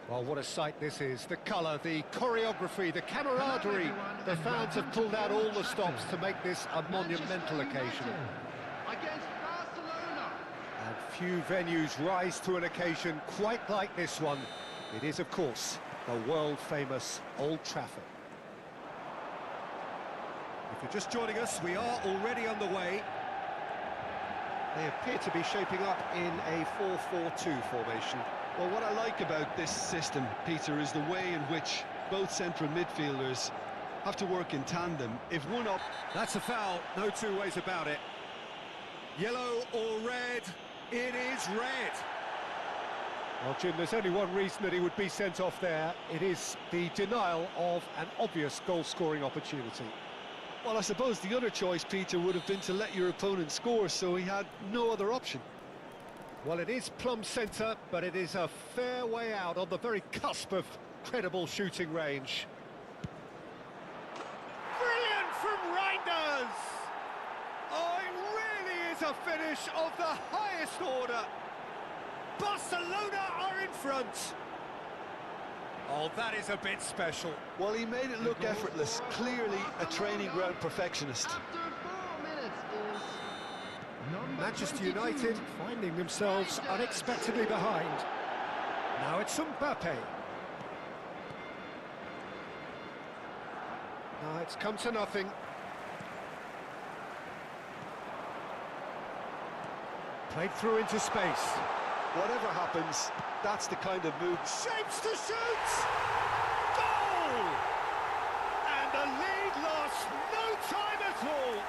Well, what a sight this is. The colour, the choreography, the camaraderie. The fans have pulled out all the stops to make this a monumental occasion. Against Barcelona. And few venues rise to an occasion quite like this one. It is, of course, the world-famous Old Trafford. If you're just joining us, we are already underway. They appear to be shaping up in a 4-4-2 formation. Well, what I like about this system, Peter, is the way in which both central midfielders have to work in tandem. If one up... That's a foul, no two ways about it. Yellow or red? It is red. Well, Jim, there's only one reason that he would be sent off there. It is the denial of an obvious goal-scoring opportunity. Well, I suppose the other choice, Peter, would have been to let your opponent score, so he had no other option. Well, it is plumb centre, but it is a fair way out on the very cusp of credible shooting range. Brilliant from Reinders! Oh, it really is a finish of the highest order. Barcelona are in front. Oh, that is a bit special. Well, he made it look effortless. Clearly a training ground perfectionist. Manchester United finding themselves unexpectedly behind. Now it's Mbappe. Now it's come to nothing. Played through into space. Whatever happens, that's the kind of move. Shapes to shoot! Goal! And the lead lost no time at all.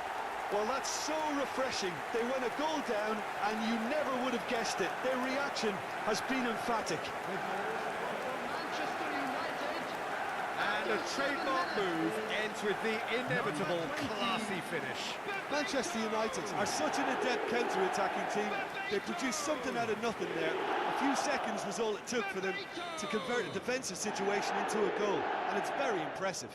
Well, that's so refreshing. They went a goal down, and you never would have guessed it. Their reaction has been emphatic. Manchester United. And a trademark move ends with the inevitable classy finish. Manchester United are such an adept counter-attacking team. They produced something out of nothing there. A few seconds was all it took for them to convert a defensive situation into a goal, and it's very impressive.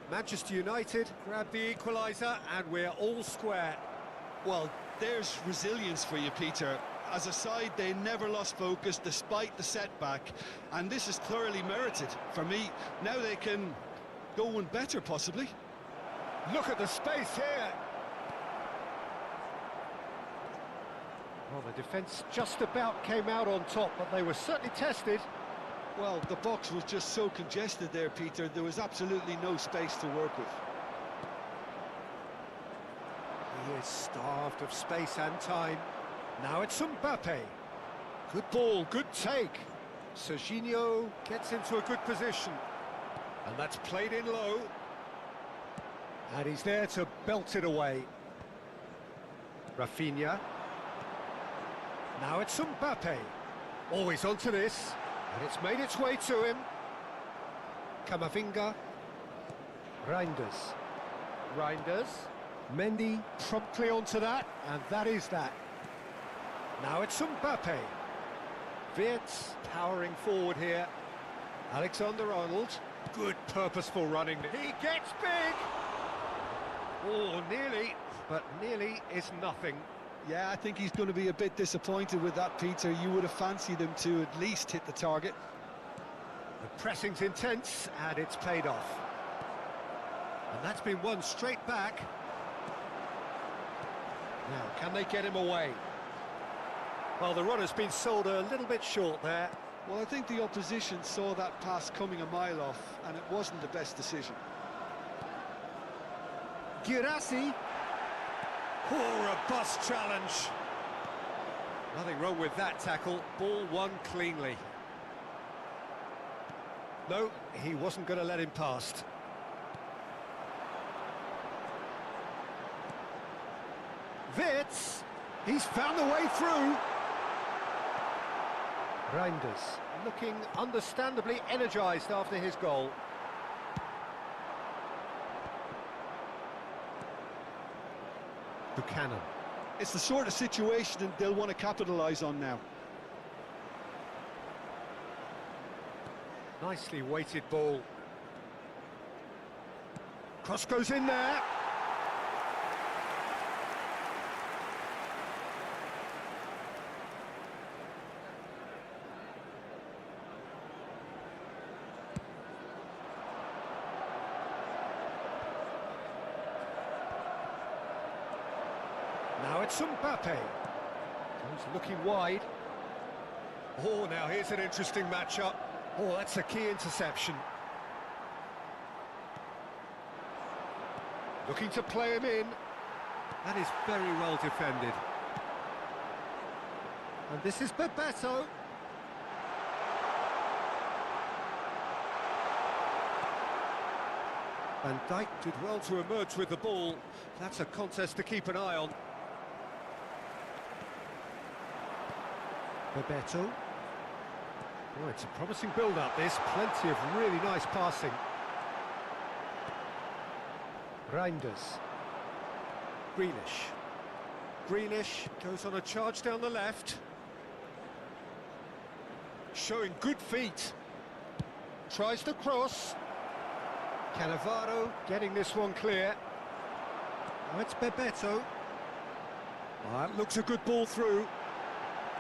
Manchester United grab the equaliser and we're all square. Well, there's resilience for you, Peter. As a side, they never lost focus despite the setback, and this is thoroughly merited. For me, now they can go one better, possibly. Look at the space here. Well, the defence just about came out on top, but they were certainly tested. Well, the box was just so congested there, Peter. There was absolutely no space to work with. He is starved of space and time. Now it's Mbappe. Good ball, good take. Serginho gets into a good position. And that's played in low. And he's there to belt it away. Rafinha. Now it's Mbappe. Always onto this, and it's made its way to him. Kamavinga. Reinders. Mendy promptly onto that, and that is that. Now it's Mbappe. Wirtz powering forward here. Alexander-Arnold. Good purposeful running. He gets big! Oh, nearly, but nearly is nothing. Yeah, I think he's going to be a bit disappointed with that, Peter. You would have fancied him to at least hit the target. The pressing's intense, and it's paid off. And that's been won straight back. Now, can they get him away? Well, the run has been sold a little bit short there. Well, I think the opposition saw that pass coming a mile off, and it wasn't the best decision. Girassi. Oh, robust challenge. Nothing wrong with that tackle. Ball won cleanly. No, he wasn't going to let him past. Wirtz. He's found the way through. Reinders looking understandably energised after his goal. Buchanan. It's the sort of situation that they'll want to capitalise on now. Nicely weighted ball. Cross goes in there. Now it's Mbappe. He's looking wide. Oh, now here's an interesting matchup. Oh, that's a key interception. Looking to play him in. That is very well defended. And this is Bebeto. Van Dijk did well to emerge with the ball. That's a contest to keep an eye on. Bebeto. Oh, it's a promising build-up, this. Plenty of really nice passing. Reinders. Grealish goes on a charge down the left. Showing good feet. Tries to cross. Cannavaro getting this one clear. Oh, it's Bebeto. Oh, that looks a good ball through.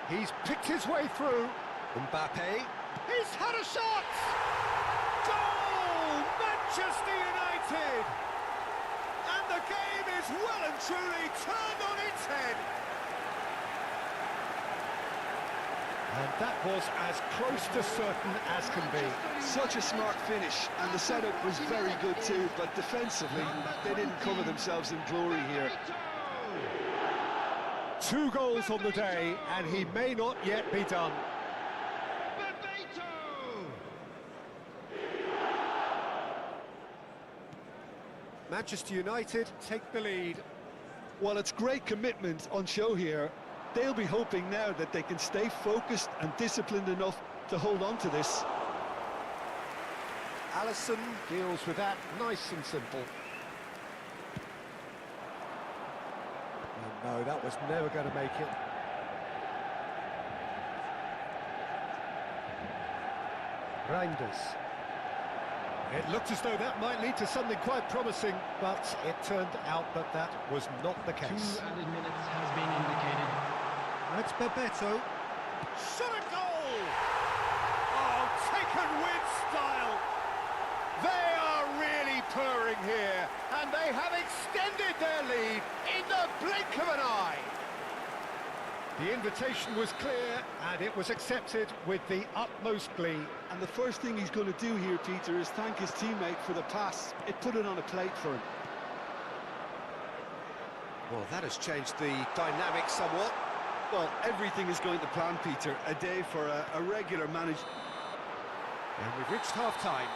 He's picked his way through. Mbappe. He's had a shot! Goal! Manchester United! And the game is well and truly turned on its head. And that was as close to certain as can be. Such a smart finish, and the setup was very good too, but defensively, they didn't cover themselves in glory here. 2 goals on the day, and he may not yet be done. Manchester United take the lead. Well, it's great commitment on show here. They'll be hoping now that they can stay focused and disciplined enough to hold on to this. Alisson deals with that nice and simple. Oh, no, that was never going to make it. Reinders. It looked as though that might lead to something quite promising, but it turned out that that was not the case. 2 added minutes has been indicated. That's Bebeto. Shot a goal! Oh, taken with style! They are really purring here, and they have extended their lead in the blink of an eye. The invitation was clear, and it was accepted with the utmost glee. And the first thing he's going to do here, Peter, is thank his teammate for the pass. It put it on a plate for him. Well, that has changed the dynamic somewhat. Well, everything is going to plan, Peter. A day for a regular manager. And we've reached half-time.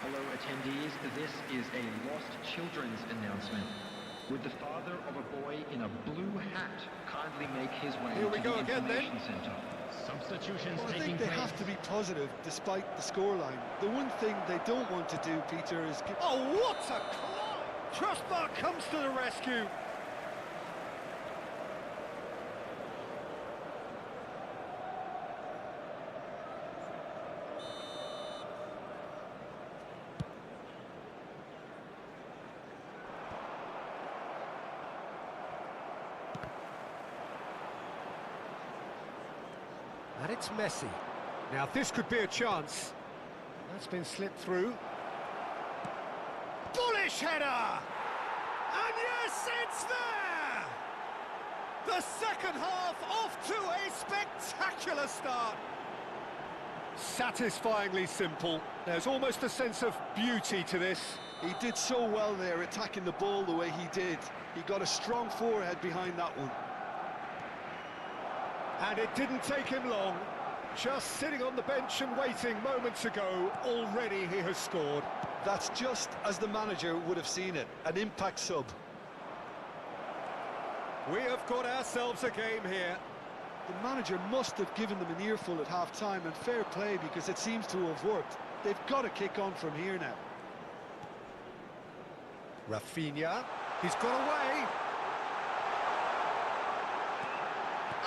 Hello attendees, this is a lost children's announcement. Would the father of a boy in a blue hat kindly make his way Here we to go the again, then. information center? I Substitutions taking think they place. have to be positive despite the scoreline. The one thing they don't want to do, Peter, is give... Oh, what a climb! Crossbar comes to the rescue. And it's Messi. Now this could be a chance. That's been slipped through. Bullish header! And yes, it's there! The second half off to a spectacular start. Satisfyingly simple. There's almost a sense of beauty to this. He did so well there, attacking the ball the way he did. He got a strong forehead behind that one. And it didn't take him long. Just sitting on the bench and waiting moments ago, already he has scored. That's just as the manager would have seen it, an impact sub. We have got ourselves a game here. The manager must have given them an earful at half-time, and fair play because it seems to have worked. They've got to kick on from here now. Rafinha, he's got away.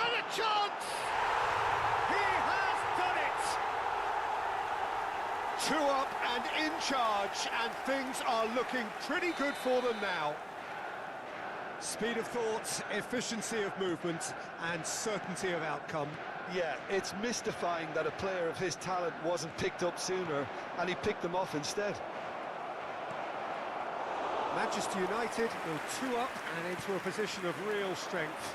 And a chance! He has done it! 2 up and in charge, and things are looking pretty good for them now. Speed of thought, efficiency of movement, and certainty of outcome. Yeah, it's mystifying that a player of his talent wasn't picked up sooner, and he picked them off instead. Manchester United go 2 up and into a position of real strength.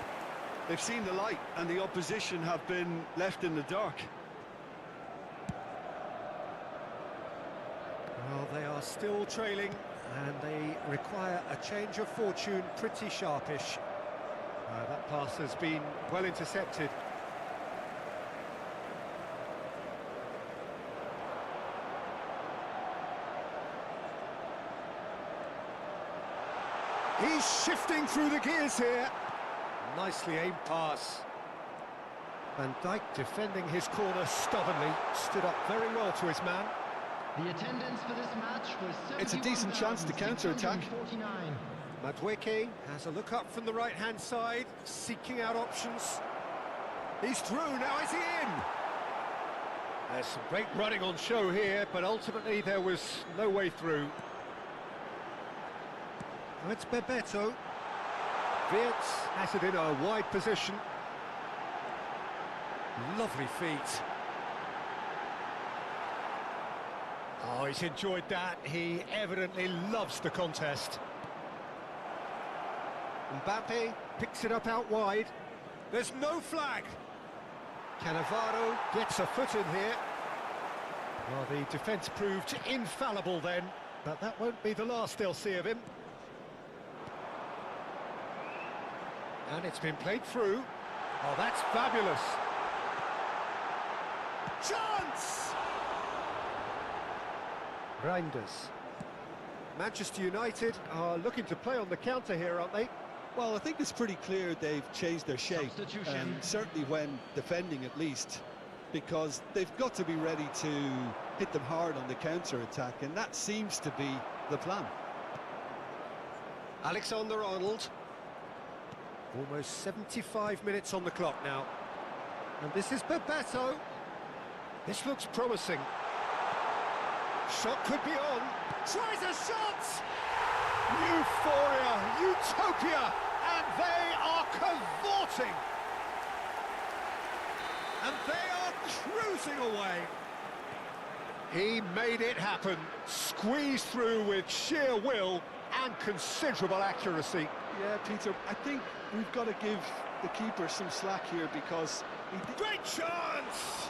They've seen the light, and the opposition have been left in the dark. Well, they are still trailing, and they require a change of fortune pretty sharpish. That pass has been well intercepted. He's shifting through the gears here. Nicely aimed pass. Van Dijk defending his corner stubbornly, stood up very well to his man. The attendance for this match was It's a decent chance to counter-attack. 71,649. Madueke has a look up from the right-hand side, seeking out options. He's through, now is he in? There's some great running on show here, but ultimately there was no way through. Oh, it's Bebeto. Wirtz has it in a wide position. Lovely feet. Oh, he's enjoyed that. He evidently loves the contest. Mbappe picks it up out wide. There's no flag. Cannavaro gets a foot in here. Well, the defence proved infallible then, but that won't be the last they'll see of him. And it's been played through. Oh, that's fabulous. Chance! Reinders. Manchester United are looking to play on the counter here, aren't they? Well, I think it's pretty clear they've changed their shape, and certainly when defending at least, because they've got to be ready to hit them hard on the counter-attack, and that seems to be the plan. Alexander-Arnold. Almost 75 minutes on the clock now. And this is Bebeto. This looks promising. Shot could be on. Tries a shot! Euphoria, utopia, and they are cavorting. And they are cruising away. He made it happen. Squeezed through with sheer will and considerable accuracy. Yeah, Peter, I think we've got to give the keeper some slack here because he did... Great chance!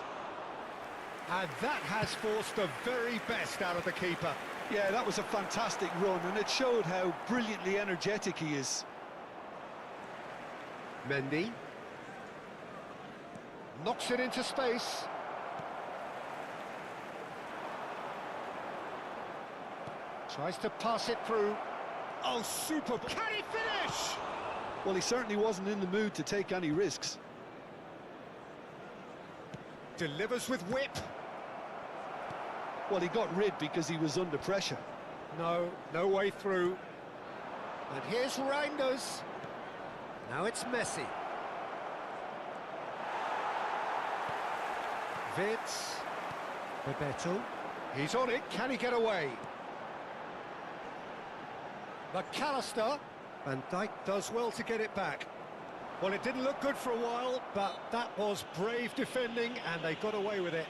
And that has forced the very best out of the keeper. Yeah, that was a fantastic run, and it showed how brilliantly energetic he is. Mendy. Knocks it into space. Tries to pass it through. Oh, super! Can he finish? Well, he certainly wasn't in the mood to take any risks. Delivers with whip. Well, he got rid because he was under pressure. No way through. And here's Reinders. Now it's Messi. Vitz. Bebeto. He's on it. Can he get away? McAllister. Van Dijk does well to get it back. Well, it didn't look good for a while, but that was brave defending, and they got away with it.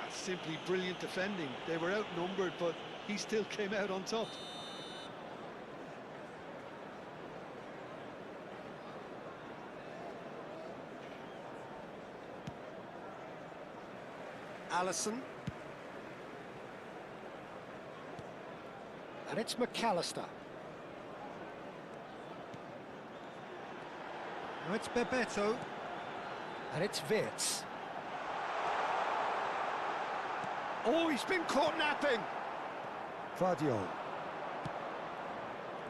That's simply brilliant defending. They were outnumbered, but he still came out on top. Alisson. And it's McAllister. Now it's Bebeto. And it's Vitz. Oh, he's been caught napping. Vardiol.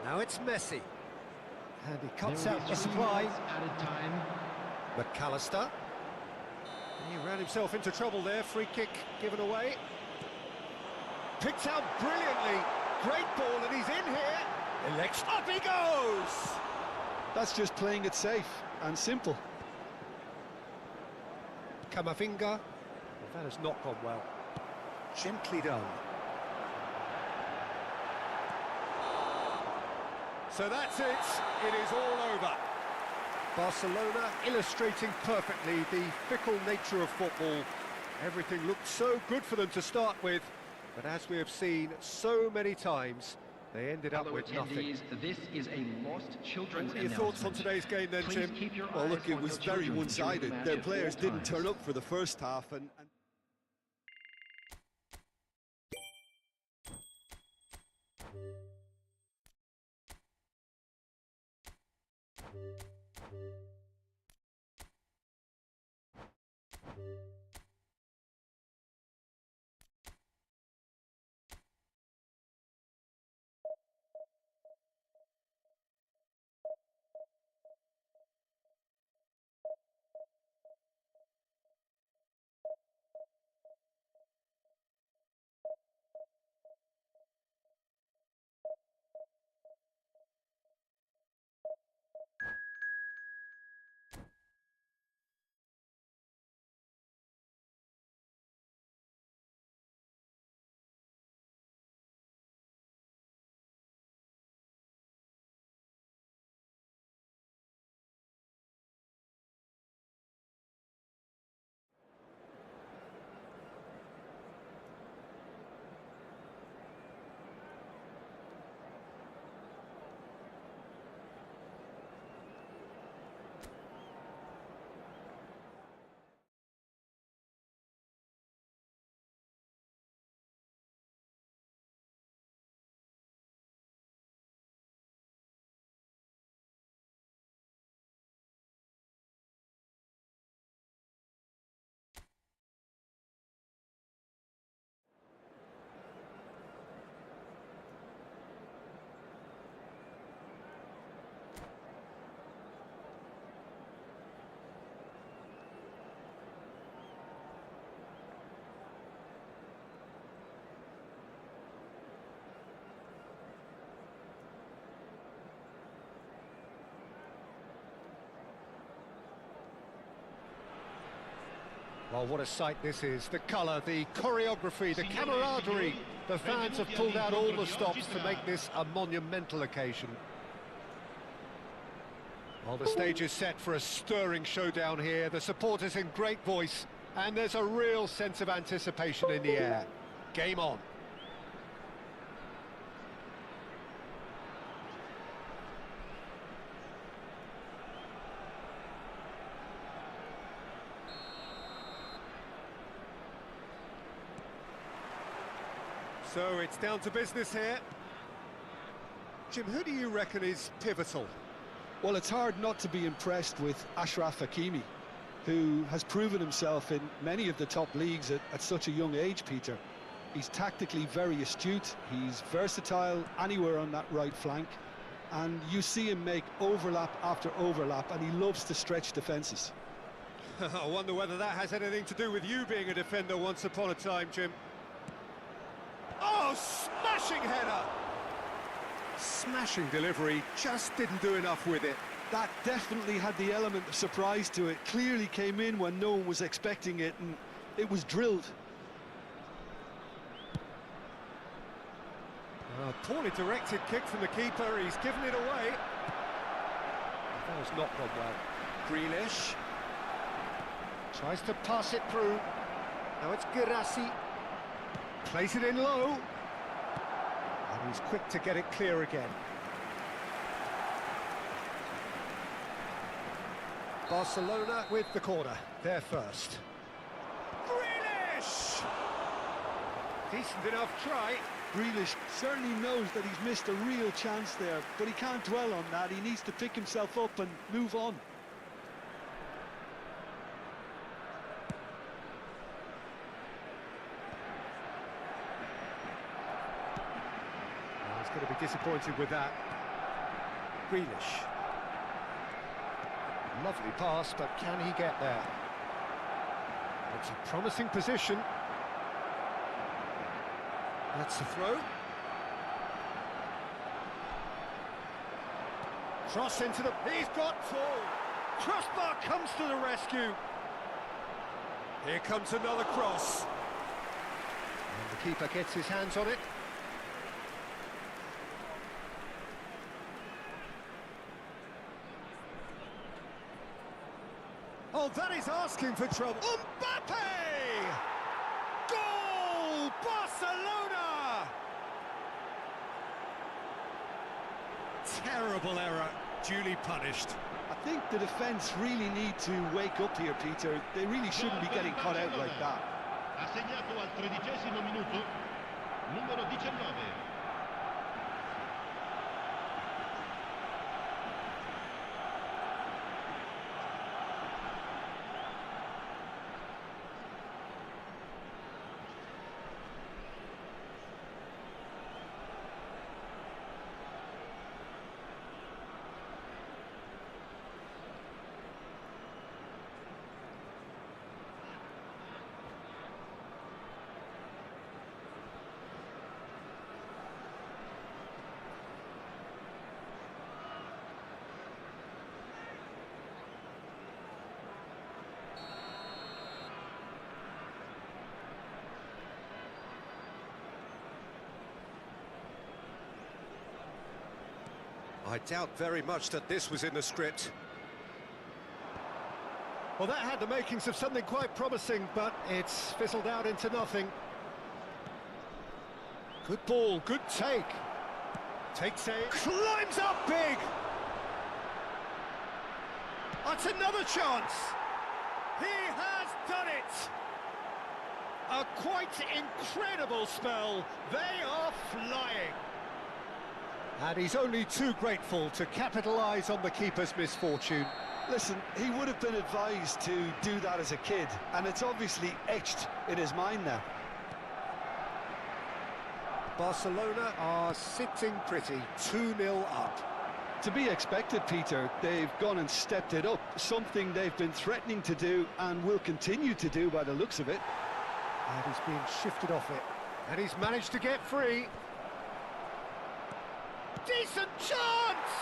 Now it's Messi. And he cuts out the supply. Added time. McAllister. He ran himself into trouble there. Free kick given away. Picked out brilliantly. Great ball, and he's in here. Elects. Up he goes! That's just playing it safe and simple. Camavinga. That has not gone well. Gently done. So that's it. It is all over. Barcelona illustrating perfectly the fickle nature of football. Everything looked so good for them to start with, but as we have seen so many times, they ended up with nothing. This is a lost children's What are your thoughts on today's game then, Please Jim? keep your Well, eyes look, it on was your very children one-sided. during the Their match players at all didn't turn times. up for the first half, and Well, what a sight this is. The colour, the choreography, the camaraderie. The fans have pulled out all the stops to make this a monumental occasion. Well, the stage is set for a stirring showdown here. The supporters in great voice, and there's a real sense of anticipation in the air. Game on. So it's down to business here. Jim, who do you reckon is pivotal? well, it's hard not to be impressed with Achraf Hakimi, who has proven himself in many of the top leagues at such a young age, Peter. He's tactically very astute, he's versatile anywhere on that right flank, and you see him make overlap after overlap, and he loves to stretch defences. I wonder whether that has anything to do with you being a defender once upon a time, Jim. Oh, smashing header! Smashing delivery, just didn't do enough with it. That definitely had the element of surprise to it. Clearly came in when no one was expecting it, and it was drilled. Poorly directed kick from the keeper, he's given it away. That was not gone well. Grealish tries to pass it through. Now it's Girassi. Plays it in low. And he's quick to get it clear again. Barcelona with the corner, they're first. Grealish! Decent enough try. Grealish certainly knows that he's missed a real chance there, but he can't dwell on that. He needs to pick himself up and move on. He's going to be disappointed with that. Grealish. Lovely pass, but can he get there? It's a promising position. That's the throw. Cross into the... He's got full. Crossbar comes to the rescue. Here comes another cross. And the keeper gets his hands on it. Oh, that is asking for trouble. Mbappe! Goal! Barcelona! Terrible error, duly punished. I think the defence really need to wake up here, Peter. They really shouldn't be getting caught out like that. Ha segnato al 13° minuto, numero 19. I doubt very much that this was in the script. Well, that had the makings of something quite promising, but it's fizzled out into nothing. Good ball, good take. Takes a... climbs up big! That's another chance! He has done it! A quite incredible spell. They are flying. And he's only too grateful to capitalise on the keeper's misfortune. Listen, he would have been advised to do that as a kid, and it's obviously etched in his mind now. Barcelona are sitting pretty, 2-0 up. To be expected, Peter. They've gone and stepped it up, something they've been threatening to do and will continue to do by the looks of it. And he's being shifted off it, and he's managed to get free. Decent chance!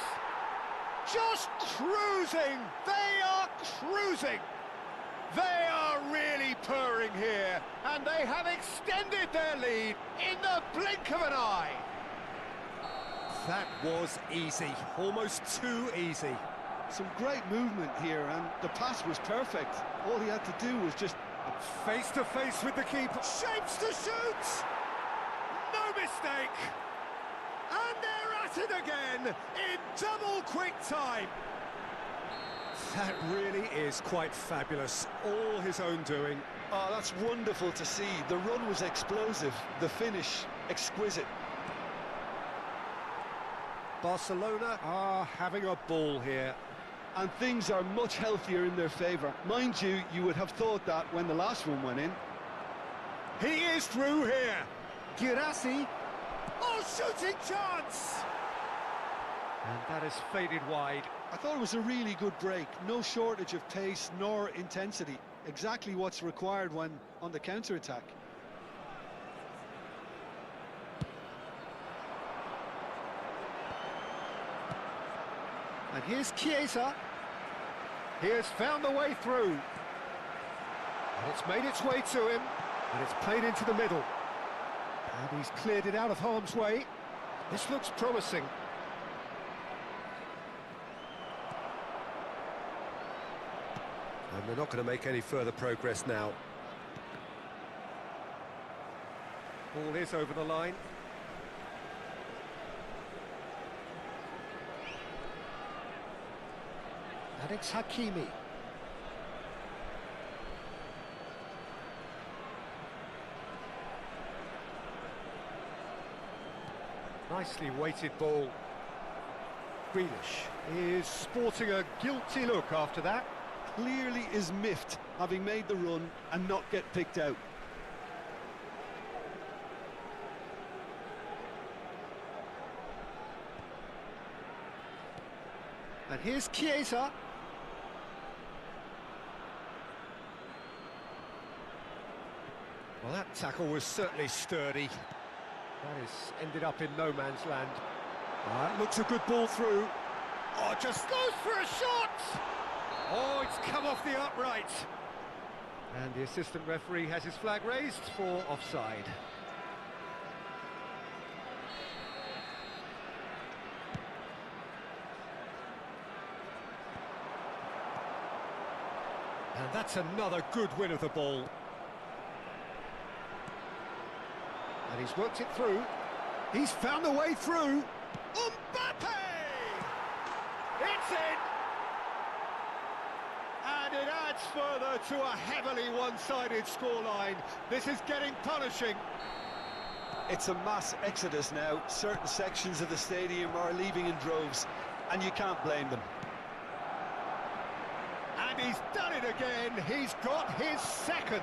Just cruising! They are cruising! They are really purring here, and they have extended their lead in the blink of an eye. That was easy, almost too easy. Some great movement here, and the pass was perfect. All he had to do was just... face to face with the keeper. Shapes to shoot! No mistake! And they're at it again in double quick time. That really is quite fabulous. All his own doing. Oh, that's wonderful to see. The run was explosive, the finish exquisite. Barcelona are having a ball here. And things are much healthier in their favour. Mind you, you would have thought that when the last one went in. He is through here. Girassi. Oh, shooting chance! And that has faded wide. I thought it was a really good break. No shortage of pace nor intensity. Exactly what's required when on the counter-attack. And here's Chiesa. He has found the way through. And it's made its way to him. And it's played into the middle. And he's cleared it out of harm's way. This looks promising. And they're not going to make any further progress now. Ball is over the line. And it's Hakimi. Nicely weighted ball. Grealish is sporting a guilty look after that. Clearly is miffed, having made the run and not get picked out. And here's Chiesa. Well, that tackle was certainly sturdy. That has ended up in no man's land. It looks a good ball through. Oh, just goes for a shot! Oh, it's come off the upright. And the assistant referee has his flag raised for offside. And that's another good win of the ball. And he's worked it through. He's found the way through. Mbappe! It's in! And it adds further to a heavily one-sided scoreline. This is getting punishing. It's a mass exodus now. Certain sections of the stadium are leaving in droves, and you can't blame them. And he's done it again. He's got his second.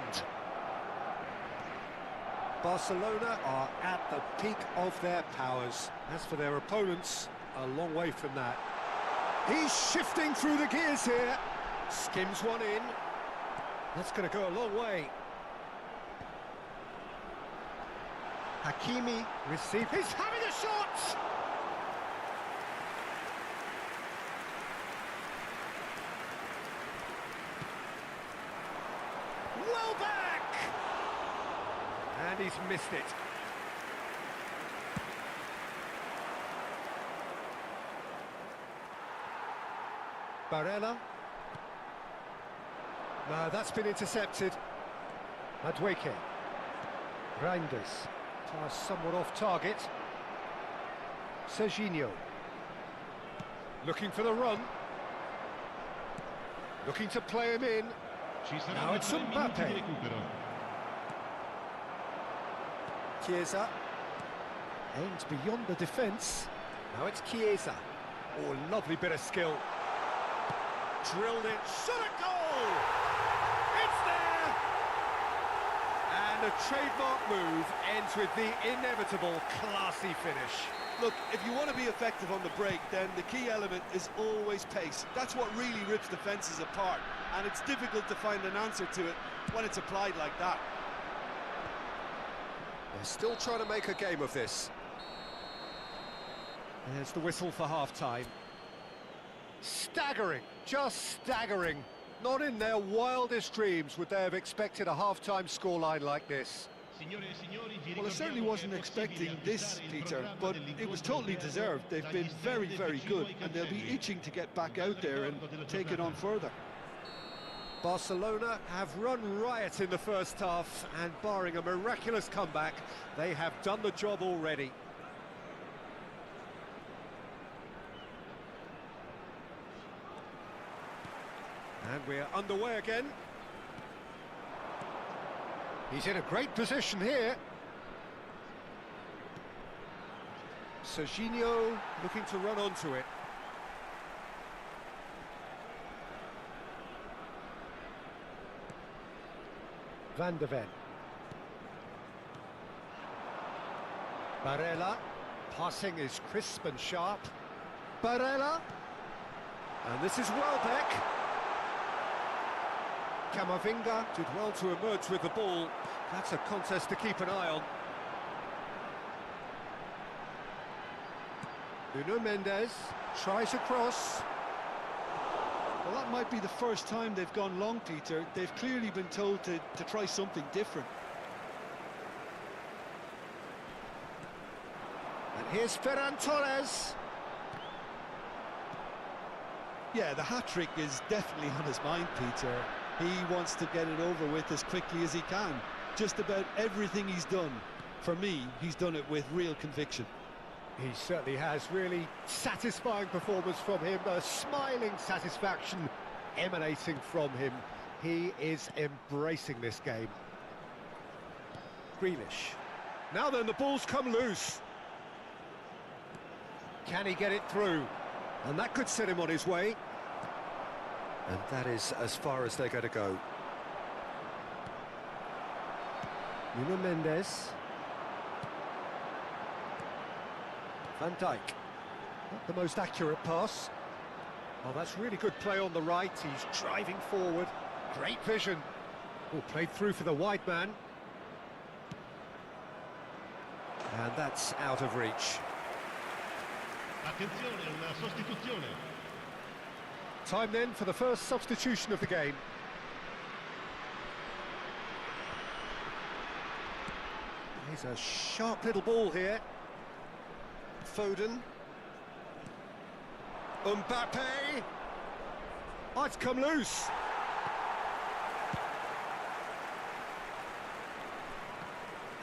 Barcelona are at the peak of their powers. As for their opponents, a long way from that. He's shifting through the gears here. Skims one in. That's going to go a long way. Hakimi receives. He's having a shot! Well back! And he's missed it. Barella. No, that's been intercepted. Madueke. Reinders. Pass somewhat off target. Serginho. Looking for the run. Looking to play him in. Now it's Mbappe. Chiesa. Aimed beyond the defence. Now it's Chiesa. Oh, lovely bit of skill. Drilled it. Shot a goal! It's there! And a trademark move ends with the inevitable classy finish. Look, if you want to be effective on the break, then the key element is always pace. That's what really rips defences apart, and it's difficult to find an answer to it when it's applied like that. They're still trying to make a game of this. There's the whistle for half-time. Staggering, just staggering. Not in their wildest dreams would they have expected a half-time scoreline like this. Well, I certainly wasn't expecting this, Peter, but it was totally deserved. They've been very, very good, and they'll be itching to get back out there and take it on further. Barcelona have run riot in the first half, and barring a miraculous comeback, they have done the job already. And we're underway again. He's in a great position here. Serginho looking to run onto it. Van de Ven. Barella, passing is crisp and sharp. Barella, and this is Welbeck. Camavinga did well to emerge with the ball. That's a contest to keep an eye on. Nuno Mendes tries a cross. Well, that might be the first time they've gone long, Peter. They've clearly been told to try something different. And here's Ferran Torres. Yeah, the hat-trick is definitely on his mind, Peter. He wants to get it over with as quickly as he can. Just about everything he's done, for me, he's done it with real conviction. He certainly has. Really satisfying performance from him. A smiling satisfaction emanating from him. He is embracing this game. Grealish. Now then, the ball's come loose. Can he get it through? And that could set him on his way. And that is as far as they're going to go. Nuno Mendes. Van Dijk. Not the most accurate pass. Oh, that's really good play on the right. He's driving forward. Great vision. Oh, played through for the wide man. And that's out of reach. Attenzione, una sostituzione. Time then for the first substitution of the game. Here's a sharp little ball here. Foden. Mbappe. Oh, it's come loose.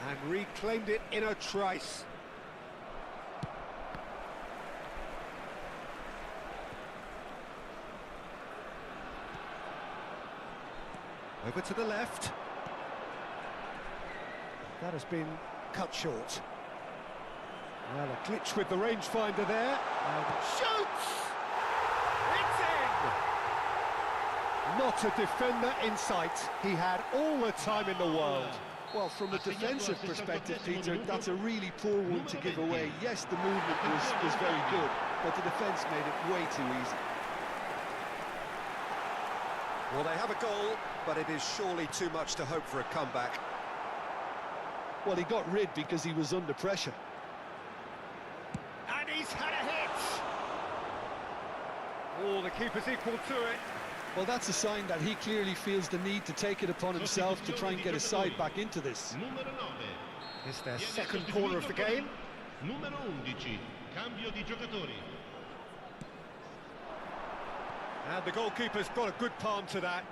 And reclaimed it in a trice. Over to the left. That has been cut short. Well, a glitch with the rangefinder there. And shoots! It's in! Not a defender in sight. He had all the time in the world. Well, from a defensive perspective, Peter, that's a really poor one to give away. Yes, the movement was very good, but the defence made it way too easy. Well, they have a goal, but it is surely too much to hope for a comeback. Well, he got rid because he was under pressure. And he's had a hit! Oh, the keeper's equal to it. Well, that's a sign that he clearly feels the need to take it upon himself to try and get his side back into this. It's their second corner of the game. Numero 11, cambio di giocatori. And the goalkeeper's got a good palm to that.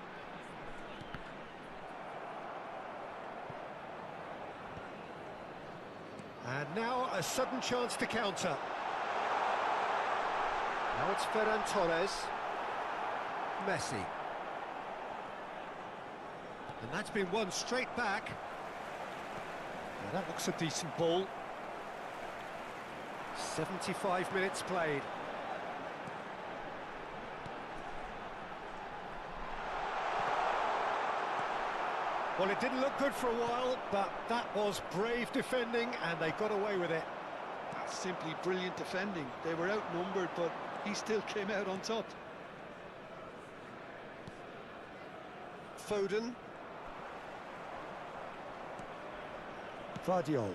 And now a sudden chance to counter. Now it's Ferran Torres. Messi. And that's been won straight back. Now that looks a decent ball. 75 minutes played. Well, it didn't look good for a while, but that was brave defending, and they got away with it. That's simply brilliant defending. They were outnumbered, but he still came out on top. Foden. Vardiol.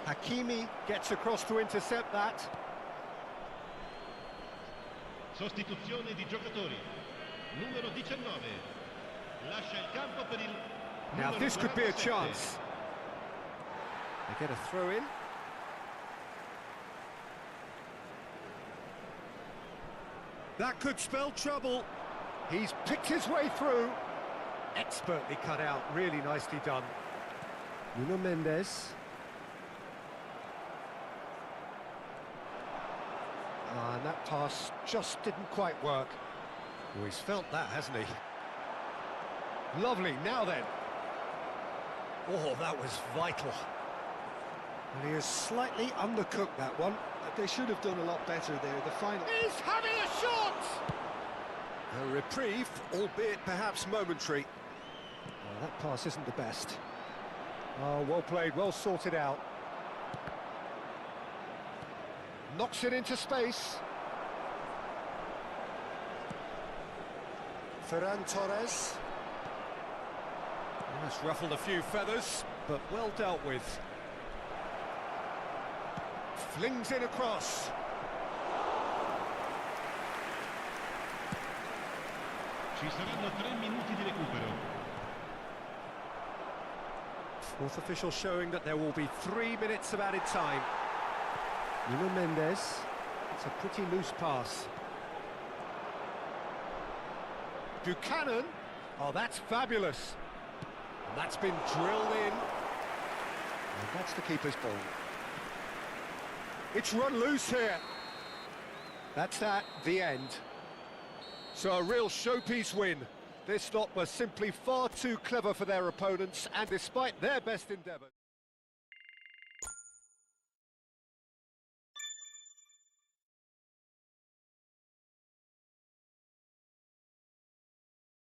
Hakimi gets across to intercept that. Sostituzione di giocatori. Numero 19. Lascia il campo per il Now this could be a chance. They get a throw in. That could spell trouble. He's picked his way through. Expertly cut out, really nicely done. Nuno Mendes. And that pass just didn't quite work. Oh, he's felt that, hasn't he? Lovely, now then. Oh, that was vital. And he has slightly undercooked that one. They should have done a lot better there. The final... He's having a shot! A reprieve, albeit perhaps momentary. Well, that pass isn't the best. Oh, well played, well sorted out. Knocks it into space. Ferran Torres. That's ruffled a few feathers, but well dealt with. Flings in across. Ci saranno 3 minuti di recupero. Fourth official showing that there will be 3 minutes of added time. Nuno Mendes. It's a pretty loose pass. Buchanan. Oh, that's fabulous. And that's been drilled in. And that's the keeper's ball. It's run loose here. That's that, the end. So a real showpiece win. This lot was simply far too clever for their opponents, and despite their best endeavours...